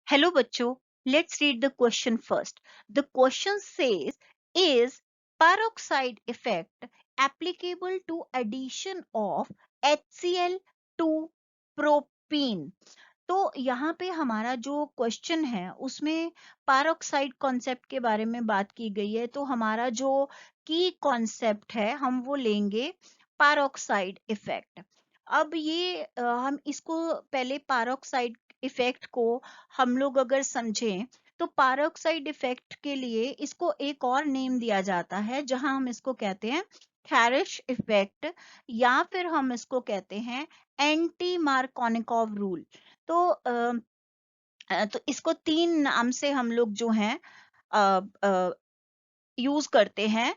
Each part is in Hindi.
Hello बच्चों, let's read the question first. The question says, is peroxide effect applicable to addition of HCl to propene? तो यहाँ पे हमारा जो क्वेश्चन है उसमें पैरोक्साइड कॉन्सेप्ट के बारे में बात की गई है। तो हमारा जो की कॉन्सेप्ट है हम वो लेंगे पैरोक्साइड इफेक्ट। अब ये हम इसको पहले पैरोक्साइड इफेक्ट को हम लोग अगर समझें तो पैरोक्साइड इफेक्ट के लिए इसको एक और नेम दिया जाता है जहां हम इसको कहते हैं हैरिश इफेक्ट, या फिर हम इसको कहते हैं एंटी मार्कोनिकॉव रूल। तो तो इसको तीन नाम से हम लोग जो हैं यूज करते हैं,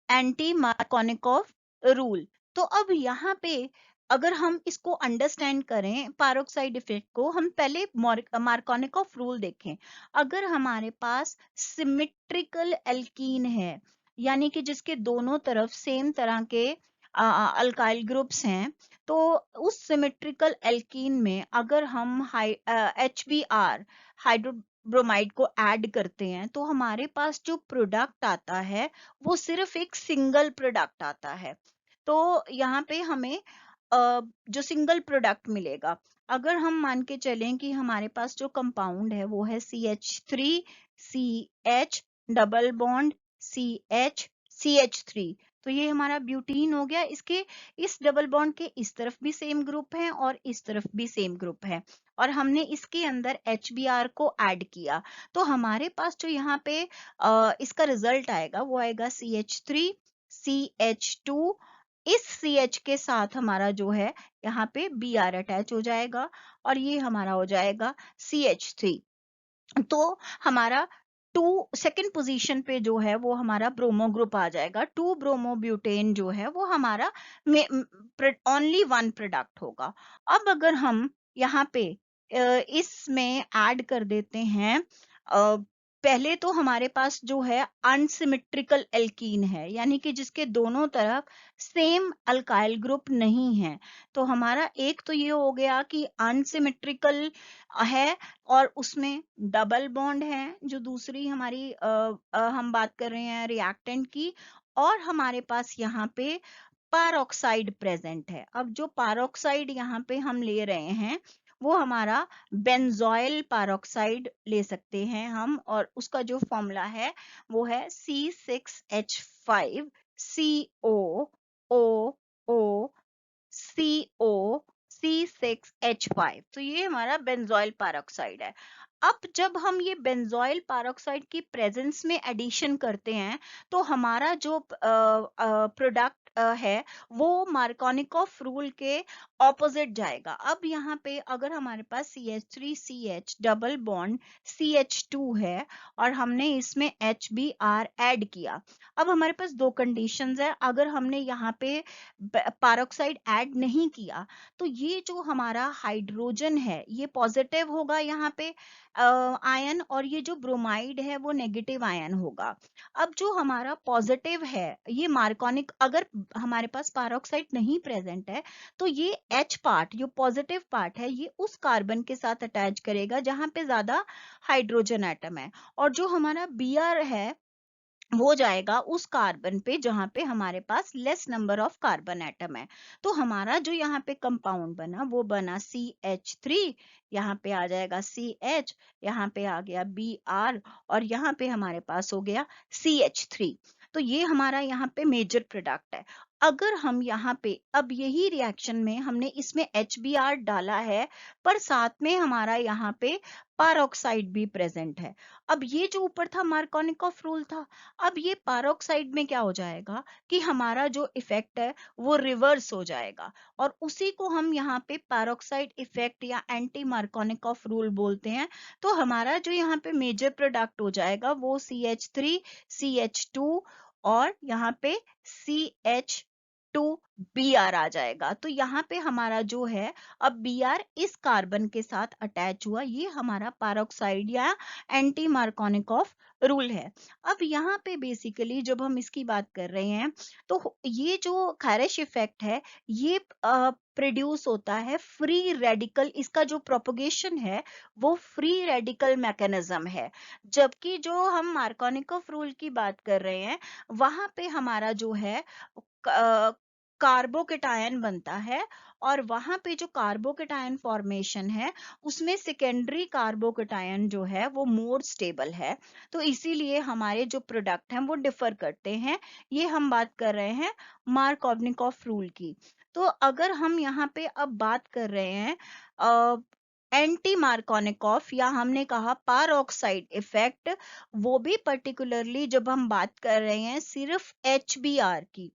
एंटी मार्कोनिकॉव रूल। तो अब यहाँ पे अगर हम इसको अंडरस्टैंड करें पैरोक्साइड इफेक्ट को, हम पहले मार्कोनिकॉव रूल देखें। अगर हमारे पास सिमेट्रिकल एल्कीन है, यानी कि जिसके दोनों तरफ सेम तरह के अल्काइल ग्रुप्स हैं, तो उस सिमेट्रिकल एल्कीन में अगर हम HBr हाइड्रोब्रोमाइड को ऐड करते हैं तो हमारे पास जो प्रोडक्ट आता है वो सिर्फ एक सिंगल प्रोडक्ट आता है। तो यहाँ पे हमें जो सिंगल प्रोडक्ट मिलेगा, अगर हम मान के चलें कि हमारे पास जो कंपाउंड है वो है CH3CH डबल बॉन्ड CH तो ये हमारा ब्यूटीन हो गया। इसके इस डबल बॉन्ड के इस तरफ भी सेम ग्रुप है और इस तरफ भी सेम ग्रुप है, और हमने इसके अंदर HBr को ऐड किया। तो हमारे पास जो यहाँ पे इसका रिजल्ट आएगा वो आएगा CH3CH2। इस CH के साथ हमारा जो है यहाँ पे Br अटैच हो जाएगा और ये हमारा हो जाएगा CH3। तो हमारा सेकंड पोजीशन पे जो है वो हमारा ब्रोमो ग्रुप आ जाएगा। 2 ब्रोमो ब्यूटेन जो है वो हमारा ओनली वन प्रोडक्ट होगा। अब अगर हम यहाँ पे इसमें ऐड कर देते हैं, पहले तो हमारे पास जो है अनसिमेट्रिकल एल्कीन है, यानी कि जिसके दोनों तरफ सेम अल्काइल ग्रुप नहीं है। तो हमारा एक तो ये हो गया कि अनसिमेट्रिकल है और उसमें डबल बॉन्ड है, जो दूसरी हमारी हम बात कर रहे हैं रिएक्टेंट की, और हमारे पास यहाँ पे पैरोक्साइड प्रेजेंट है। अब जो पैरोक्साइड यहाँ पे हम ले रहे हैं वो हमारा बेंजोइल पैरोक्साइड ले सकते हैं हम, और उसका जो फॉर्मूला है वो है C6H5COOC6H5। तो ये हमारा बेंजोइल पैरोक्साइड है। अब जब हम ये बेंजोइल पैरोक्साइड की प्रेजेंस में एडिशन करते हैं तो हमारा जो प्रोडक्ट है वो मार्कोनिकॉफ रूल के ऑपोजिट जाएगा। अब यहाँ पे अगर हमारे पास CH3CH डबल बॉन्ड CH2 है और हमने इसमें HBr ऐड किया, अब हमारे पास दो कंडीशंस है। अगर हमने यहाँ पे पैरोक्साइड ऐड नहीं किया तो ये जो हमारा हाइड्रोजन है ये पॉजिटिव होगा यहाँ पे आयन, और ये जो ब्रोमाइड है वो नेगेटिव आयन होगा। अब जो हमारा पॉजिटिव है ये मार्कोनिक, अगर हमारे पास पैरोक्साइड नहीं प्रेजेंट है तो ये H पार्ट, जो पॉजिटिव पार्ट है, ये उस कार्बन के साथ अटैच करेगा जहां पे ज्यादा हाइड्रोजन एटम है, और जो हमारा Br है वो जाएगा उस कार्बन पे जहां पे हमारे पास less number of carbon atom है। तो हमारा जो यहाँ पे कंपाउंड बना वो बना CH3, यहाँ पे आ जाएगा CH, यहाँ पे आ गया Br, और यहाँ पे हमारे पास हो गया CH3। तो ये हमारा यहाँ पे मेजर प्रोडक्ट है। अगर हम यहाँ पे अब यही रिएक्शन में हमने इसमें HBr डाला है, पर साथ में हमारा यहाँ पे पैरोक्साइड भी प्रेजेंट है। अब ये जो ऊपर था मार्कोनिकॉफ रूल था, अब ये पैरोक्साइड में क्या हो जाएगा कि हमारा जो इफेक्ट है वो रिवर्स हो जाएगा, और उसी को हम यहाँ पे पैरोक्साइड इफेक्ट या एंटी मार्कोनिकॉफ रूल बोलते हैं। तो हमारा जो यहाँ पे मेजर प्रोडक्ट हो जाएगा वो CH3CH2 और यहाँ पे CH टू Br आ जाएगा। तो यहाँ पे हमारा जो है अब Br इस कार्बन के साथ अटैच हुआ, ये हमारा पैरोक्साइड या एंटी मार्कोनिकॉफ रूल है। अब यहाँ पे बेसिकली जब हम इसकी बात कर रहे हैं तो ये जो खारिश इफेक्ट है ये प्रोड्यूस होता है फ्री रेडिकल, इसका जो प्रोपगेशन है वो फ्री रेडिकल मैकेनिज्म है। जबकि जो हम मार्कोनिकॉफ रूल की बात कर रहे हैं वहां पे हमारा जो है कार्बोकेटायन बनता है, और वहां पे जो कार्बोकेटायन फॉर्मेशन है उसमें सेकेंडरी कार्बोकेटायन जो है वो मोर स्टेबल है। तो इसीलिए हमारे जो प्रोडक्ट हैं वो डिफर करते हैं। ये हम बात कर रहे हैं मार्कोनिकॉफ रूल की। तो अगर हम यहाँ पे अब बात कर रहे हैं एंटी मार्कोनिकॉफ या हमने कहा पारऑक्साइड इफेक्ट, वो भी पर्टिकुलरली जब हम बात कर रहे हैं सिर्फ HBr की,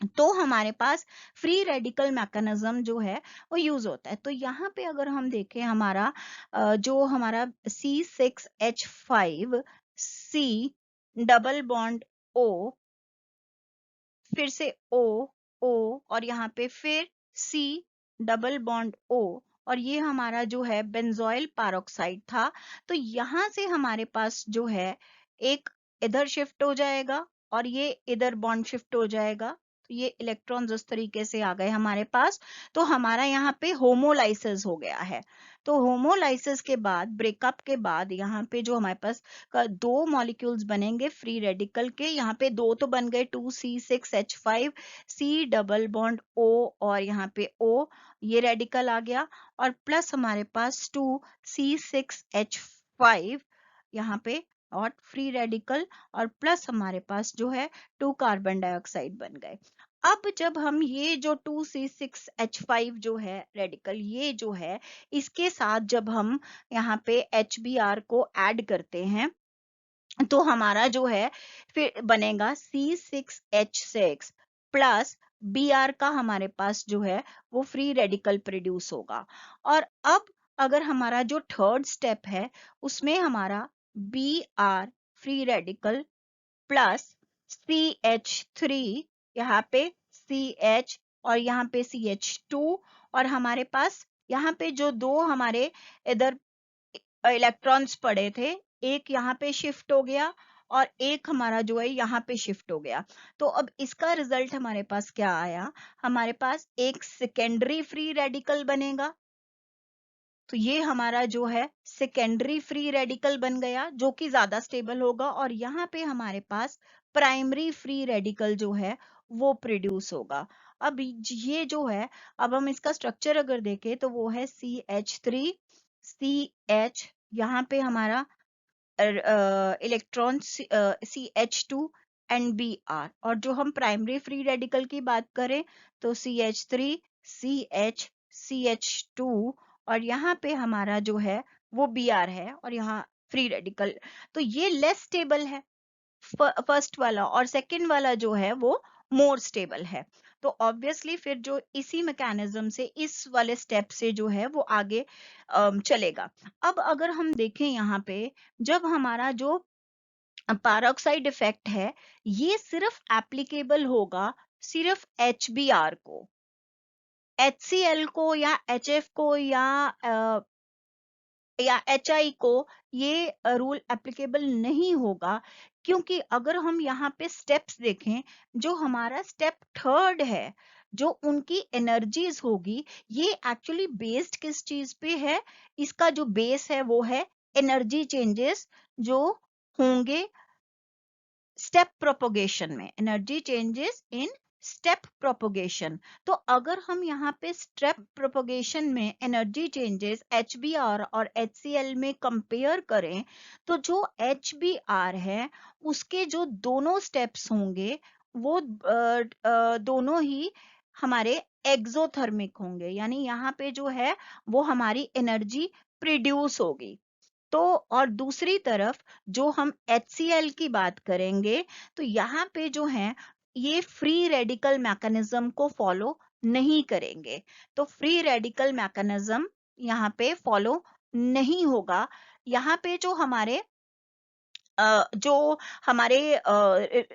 तो हमारे पास फ्री रेडिकल मैकेनिज्म जो है वो यूज होता है। तो यहाँ पे अगर हम देखें हमारा जो हमारा C6H5 C double bond O, फिर से O O और यहाँ पे फिर C डबल बॉन्ड O, और ये हमारा जो है बेंजोइल पैरोक्साइड था। तो यहाँ से हमारे पास जो है एक इधर शिफ्ट हो जाएगा और ये इधर बॉन्ड शिफ्ट हो जाएगा। तो ये इलेक्ट्रॉन्स उस तरीके से आ गए हमारे पास। तो हमारा यहाँ पे होमोलाइसिस हो गया है। तो होमोलाइसिस के बाद, ब्रेकअप के बाद यहाँ पे जो हमारे पास दो मॉलिक्यूल्स बनेंगे फ्री रेडिकल के। यहाँ पे दो तो बन गए 2C6H5 C double bond O, और यहाँ पे O ये रेडिकल आ गया, और प्लस हमारे पास 2C6H5 यहाँ पे और फ्री रेडिकल, और प्लस हमारे पास जो है 2 कार्बन डाइऑक्साइड बन गए। अब जब हम ये जो 2C6H5 जो है रेडिकल, ये जो है इसके साथ जब हम यहाँ पे HBr को ऐड करते हैं तो हमारा जो है फिर बनेगा C6H6 प्लस Br का हमारे पास जो है वो फ्री रेडिकल प्रोड्यूस होगा। और अब अगर हमारा जो थर्ड स्टेप है उसमें हमारा Br free radical plus CH3, यहाँ पे CH और यहाँ पे CH2, और हमारे पास यहाँ पे जो दो हमारे इधर इलेक्ट्रॉन्स पड़े थे, एक यहाँ पे शिफ्ट हो गया और एक हमारा जो है यहाँ पे शिफ्ट हो गया। तो अब इसका रिजल्ट हमारे पास क्या आया, हमारे पास एक सेकेंडरी फ्री रेडिकल बनेगा। तो ये हमारा जो है सेकेंडरी फ्री रेडिकल बन गया जो कि ज्यादा स्टेबल होगा, और यहाँ पे हमारे पास प्राइमरी फ्री रेडिकल जो है वो प्रोड्यूस होगा। अब ये जो है, अब हम इसका स्ट्रक्चर अगर देखें तो वो है CH3 CH, यहाँ पे हमारा इलेक्ट्रॉन CH2 एंड Br, और जो हम प्राइमरी फ्री रेडिकल की बात करें तो CH3 CH CH2, और यहाँ पे हमारा जो है वो Br है, और यहाँ फ्री रेडिकल। तो ये लेस स्टेबल है फर्स्ट वाला, और सेकंड वाला जो है वो मोर स्टेबल है। तो ऑब्वियसली फिर जो इसी मैकेनिज्म से इस वाले स्टेप से जो है वो आगे चलेगा। अब अगर हम देखें यहाँ पे, जब हमारा जो पैरोक्साइड इफेक्ट है ये सिर्फ एप्लीकेबल होगा सिर्फ HBr को, HCl को या HF को या HI को ये रूल एप्लीकेबल नहीं होगा। क्योंकि अगर हम यहाँ पे स्टेप्स देखें, जो हमारा स्टेप थर्ड है, जो उनकी एनर्जीज होगी, ये एक्चुअली बेस्ड किस चीज पे है, इसका जो बेस है वो है एनर्जी चेंजेस जो होंगे स्टेप प्रोपोगेशन में, energy changes in step propagation. तो अगर हम यहाँ पे स्टेप प्रोपोगेशन में एनर्जी चेंजेस HBr और HCl में कंपेयर करें तो जो HBr है उसके जो दोनों स्टेप्स होंगे वो दोनों ही हमारे एक्सोथर्मिक होंगे, यानी यहाँ पे जो है वो हमारी एनर्जी प्रोड्यूस होगी। तो और दूसरी तरफ जो हम HCl की बात करेंगे तो यहाँ पे जो है ये फ्री रेडिकल मैकेनिज्म को फॉलो नहीं करेंगे। तो फ्री रेडिकल मैकेनिज्म यहाँ पे फॉलो नहीं होगा। यहाँ पे जो हमारे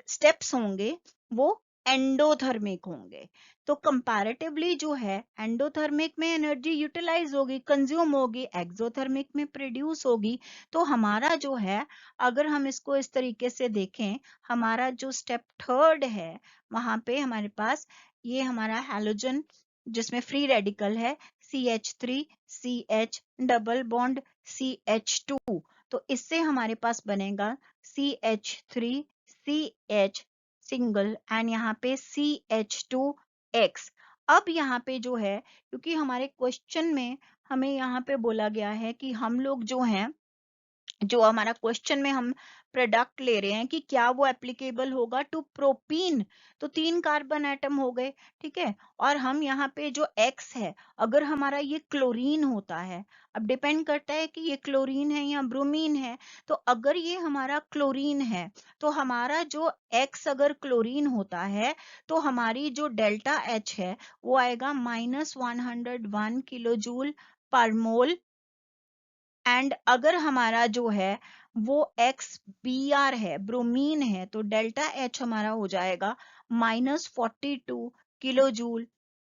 स्टेप्स होंगे वो एंडोथर्मिक होंगे। तो कंपैरेटिवली जो है एंडोथर्मिक में एनर्जी यूटिलाइज होगी, कंज्यूम होगी, एक्सोथर्मिक में प्रोड्यूस होगी। तो हमारा जो है, अगर हम इसको इस तरीके से देखें, हमारा जो स्टेप थर्ड है वहां पे हमारे पास ये हमारा हैलोजन जिसमें फ्री रेडिकल है CH3 CH double bond CH2। तो इससे हमारे पास बनेगा CH3 CH सिंगल एंड यहाँ पे CH2X। अब यहाँ पे जो है, क्योंकि हमारे क्वेश्चन में हमें यहाँ पे बोला गया है कि हम लोग जो हैं, जो हमारा क्वेश्चन में हम प्रोडक्ट ले रहे हैं कि क्या वो एप्लीकेबल होगा टू प्रोपीन। तो 3 कार्बन एटम हो गए, ठीक है। और हम यहाँ पे जो X है, अगर हमारा ये क्लोरीन होता है, अब डिपेंड करता है कि ये क्लोरीन है या ब्रोमीन है। तो अगर ये हमारा क्लोरीन है, तो हमारा जो X अगर क्लोरीन होता है, तो हमारी जो डेल्टा H है वो आएगा -101 किलो जूल पर मोल। एंड अगर हमारा जो है वो XBr है, ब्रोमीन है, तो डेल्टा H हमारा हो जाएगा -42 किलो जूल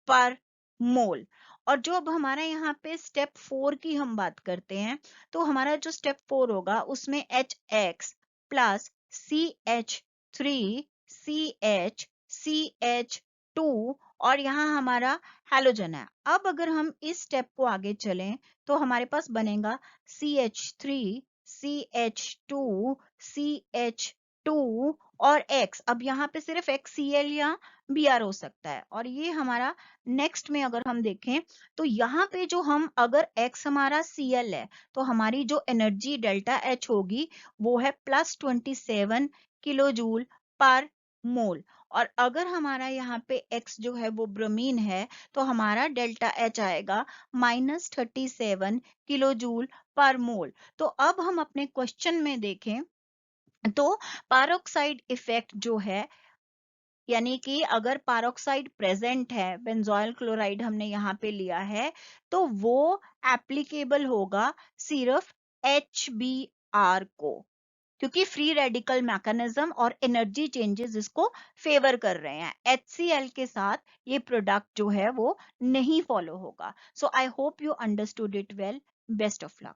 पर मोल। और जो अब हमारा यहाँ पे स्टेप 4 की हम बात करते हैं, तो हमारा जो स्टेप 4 होगा उसमें HX plus CH3 CH CH2 और यहाँ हमारा हैलोजन है। अब अगर हम इस स्टेप को आगे चलें तो हमारे पास बनेगा CH3 CH2 CH2 और X। अब यहाँ पे सिर्फ XCl या Br हो सकता है। और ये हमारा नेक्स्ट में अगर हम देखें तो यहाँ पे जो हम अगर X हमारा Cl है, तो हमारी जो एनर्जी डेल्टा H होगी वो है +27 किलो जूल पर मोल। और अगर हमारा यहाँ पे X जो है वो ब्रोमीन है, तो हमारा डेल्टा H आएगा -37 किलो जूल पर मोल। तो अब हम अपने क्वेश्चन में देखें तो पारोक्साइड इफेक्ट जो है, यानी कि अगर पारोक्साइड प्रेजेंट है, बेंजोइल क्लोराइड हमने यहाँ पे लिया है, तो वो एप्लीकेबल होगा सिर्फ HBr को, क्योंकि फ्री रेडिकल मैकेनिज्म और एनर्जी चेंजेस इसको फेवर कर रहे हैं। HCl के साथ ये प्रोडक्ट जो है वो नहीं फॉलो होगा। So I hope you understood it well. Best of luck.